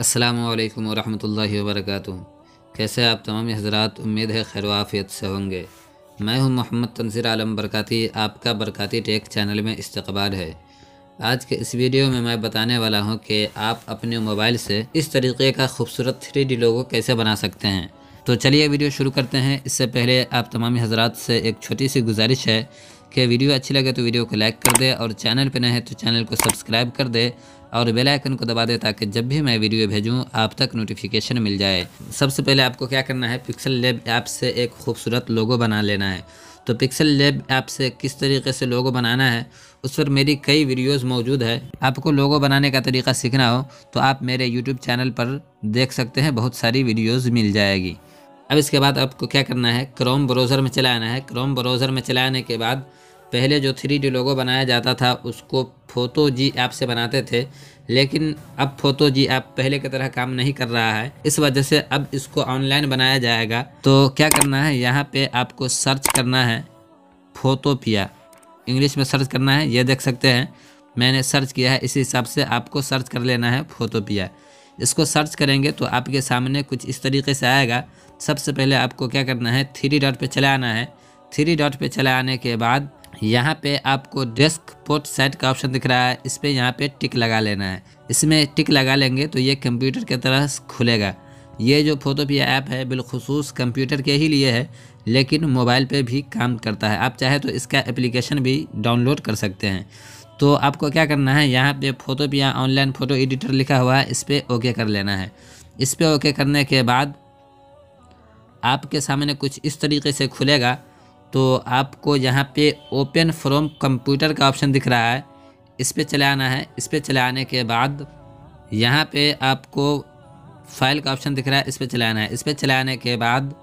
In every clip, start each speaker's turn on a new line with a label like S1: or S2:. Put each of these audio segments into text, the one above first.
S1: अस्सलामुअलैकुम वरहमतुल्लाहि वबरकातुहू। कैसे आप तमाम हज़रात, उम्मीद है खैर आफ़ियत से होंगे। मैं हूं मोहम्मद तनज़ीर आलम बरकाती, आपका बरकाती टेक चैनल में इस्तकबाल है। आज के इस वीडियो में मैं बताने वाला हूं कि आप अपने मोबाइल से इस तरीके का खूबसूरत 3D लोगो कैसे बना सकते हैं। तो चलिए वीडियो शुरू करते हैं। इससे पहले आप तमाम हज़रात से एक छोटी सी गुजारिश है कि वीडियो अच्छी लगे तो वीडियो को लाइक कर दे और चैनल पर नए हैं तो चैनल को सब्सक्राइब कर दे और बेल आइकन को दबा दे ताकि जब भी मैं वीडियो भेजूं आप तक नोटिफिकेशन मिल जाए। सबसे पहले आपको क्या करना है, पिक्सल लैब ऐप से एक खूबसूरत लोगो बना लेना है। तो पिक्सल लैब ऐप से किस तरीके से लोगो बनाना है उस पर मेरी कई वीडियोस मौजूद है। आपको लोगो बनाने का तरीका सीखना हो तो आप मेरे यूट्यूब चैनल पर देख सकते हैं, बहुत सारी वीडियोज़ मिल जाएगी। अब इसके बाद आपको क्या करना है, क्रोम ब्राउज़र में चला आना है। क्रोम ब्राउज़र में चला आने के बाद पहले जो 3D लोगो बनाया जाता था उसको फोटो जी ऐप से बनाते थे, लेकिन अब फोटो जी ऐप पहले की तरह काम नहीं कर रहा है। इस वजह से अब इसको ऑनलाइन बनाया जाएगा। तो क्या करना है, यहाँ पे आपको सर्च करना है फोटोपिया, इंग्लिश में सर्च करना है। ये देख सकते हैं मैंने सर्च किया है, इसी हिसाब से आपको सर्च कर लेना है फोटोपिया। इसको सर्च करेंगे तो आपके सामने कुछ इस तरीके से आएगा। सबसे पहले आपको क्या करना है, 3 डॉट पे चला आना है। 3 डॉट पे चला आने के बाद यहाँ पे आपको डेस्कटॉप साइट का ऑप्शन दिख रहा है, इस पर यहाँ पे टिक लगा लेना है। इसमें टिक लगा लेंगे तो ये कंप्यूटर की तरह खुलेगा। ये जो फोटोपिया ऐप है बिलखुसूस कंप्यूटर के ही लिए है, लेकिन मोबाइल पे भी काम करता है। आप चाहे तो इसका एप्लीकेशन भी डाउनलोड कर सकते हैं। तो आपको क्या करना है, यहाँ पे फोटोपिया ऑनलाइन फ़ोटो एडिटर लिखा हुआ है, इस पर ओके कर लेना है। इस पर ओके करने के बाद आपके सामने कुछ इस तरीके से खुलेगा। तो आपको यहाँ पे ओपन फ्रॉम कंप्यूटर का ऑप्शन दिख रहा है, इस पे चले आना है। इस पे चले आने के बाद यहाँ पे आपको फाइल का ऑप्शन दिख रहा है, इस पे चले आना है। इस पे चले आने के बाद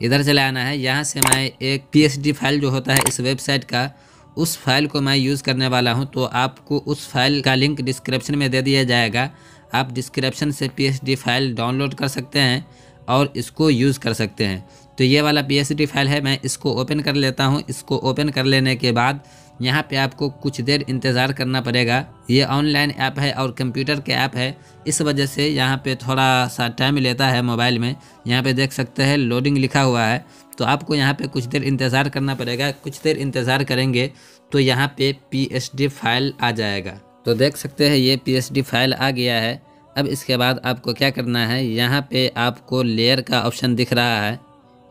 S1: इधर चले आना है। यहाँ से मैं एक PSD फाइल जो होता है इस वेबसाइट का, उस फाइल को मैं यूज़ करने वाला हूँ। तो आपको उस फाइल का लिंक डिस्क्रिप्शन में दे दिया जाएगा। आप डिस्क्रिप्शन से PSD फाइल डाउनलोड कर सकते हैं और इसको यूज़ कर सकते हैं। तो ये वाला PSD फाइल है, मैं इसको ओपन कर लेता हूँ। इसको ओपन कर लेने के बाद यहाँ पे आपको कुछ देर इंतज़ार करना पड़ेगा। ये ऑनलाइन ऐप है और कंप्यूटर के ऐप है, इस वजह से यहाँ पे थोड़ा सा टाइम लेता है मोबाइल में। यहाँ पे देख सकते हैं लोडिंग लिखा हुआ है, तो आपको यहाँ पे कुछ देर इंतज़ार करना पड़ेगा। कुछ देर इंतज़ार करेंगे तो यहाँ पे PSD फाइल आ जाएगा। तो देख सकते हैं ये PSD फाइल आ गया है। अब इसके बाद आपको क्या करना है, यहाँ पे आपको लेयर का ऑप्शन दिख रहा है,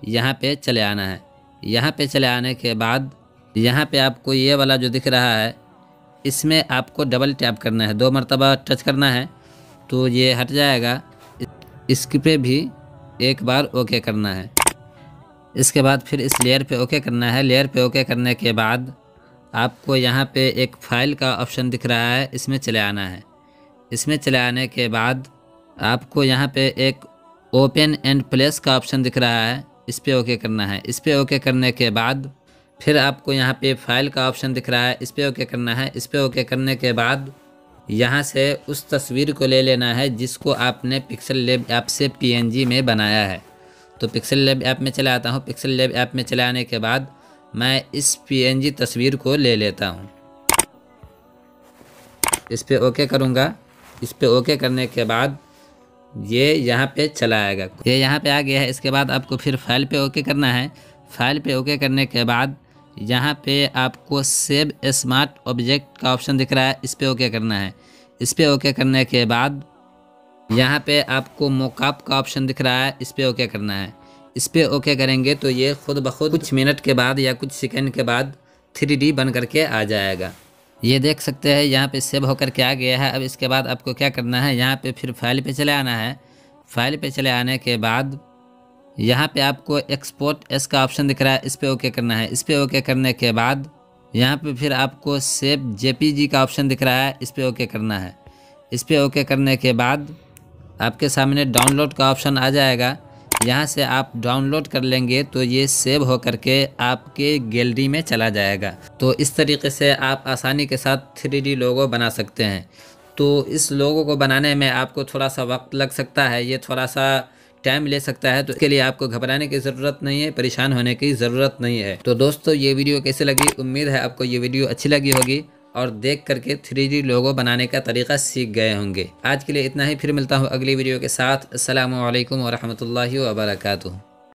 S1: यहाँ पे चले आना है। यहाँ पे चले आने के बाद यहाँ पे आपको ये वाला जो दिख रहा है इसमें आपको डबल टैप करना है, 2 मरतबा टच करना है तो ये हट जाएगा। इसके पे भी एक बार ओके करना है। इसके बाद फिर इस लेयर पे ओके करना है। लेयर पे ओके करने के बाद आपको यहाँ पे एक फ़ाइल का ऑप्शन दिख रहा है, इसमें चले आना है। इसमें चले आने के बाद आपको यहाँ पे एक ओपन एंड प्लेस का ऑप्शन दिख रहा है, इस पर ओके करना है। इस पर ओके करने के बाद फिर आपको यहाँ पे फाइल का ऑप्शन दिख रहा है, इस पर ओके करना है। इस पर ओके करने के बाद यहाँ से उस तस्वीर को ले लेना है जिसको आपने पिक्सल लैब ऐप से PNG में बनाया है। तो पिक्सल लैब ऐप में चला आता हूँ। पिक्सल लैब ऐप में चले आने के बाद मैं इस PNG तस्वीर को ले लेता हूँ। इस पर ओके करूँगा। इस पर ओके करने के बाद ये यहाँ पे चला आएगा, ये यहाँ पे आ गया है। इसके बाद आपको फिर फाइल पे ओके करना है। फाइल पे ओके करने के बाद यहाँ पे आपको सेव स्मार्ट ऑब्जेक्ट का ऑप्शन दिख रहा है, इस पे ओके करना है। इस पे ओके करने के बाद यहाँ पे आपको मोकअप का ऑप्शन दिख रहा है, इस पे ओके करना है। इस पे ओके करेंगे तो ये खुद ब खुद कुछ मिनट के बाद या कुछ सेकंड के बाद 3D बन करके आ जाएगा। ये देख सकते हैं यहाँ पे सेव होकर के आ गया है। अब इसके बाद आपको क्या करना है, यहाँ पे फिर फाइल पे चले आना है। फाइल पे चले आने के बाद यहाँ पे आपको एक्सपोर्ट एस का ऑप्शन दिख रहा है, इस पे ओके करना है। इस पे ओके करने के बाद यहाँ पे फिर आपको सेव JPG का ऑप्शन दिख रहा है, इस पे ओके करना है। इस पे ओके करने के बाद आपके सामने डाउनलोड का ऑप्शन आ जाएगा। यहाँ से आप डाउनलोड कर लेंगे तो ये सेव हो करके आपके गैलरी में चला जाएगा। तो इस तरीके से आप आसानी के साथ 3D लोगो बना सकते हैं। तो इस लोगो को बनाने में आपको थोड़ा सा वक्त लग सकता है, ये थोड़ा सा टाइम ले सकता है, तो इसके लिए आपको घबराने की ज़रूरत नहीं है, परेशान होने की ज़रूरत नहीं है। तो दोस्तों ये वीडियो कैसे लगी, उम्मीद है आपको ये वीडियो अच्छी लगी होगी। और देख करके 3D लोगो बनाने का तरीका सीख गए होंगे। आज के लिए इतना ही, फिर मिलता हूँ अगली वीडियो के साथ। अस्सलामु अलैकुम वरहमतुल्लाहि वबरकातुहू।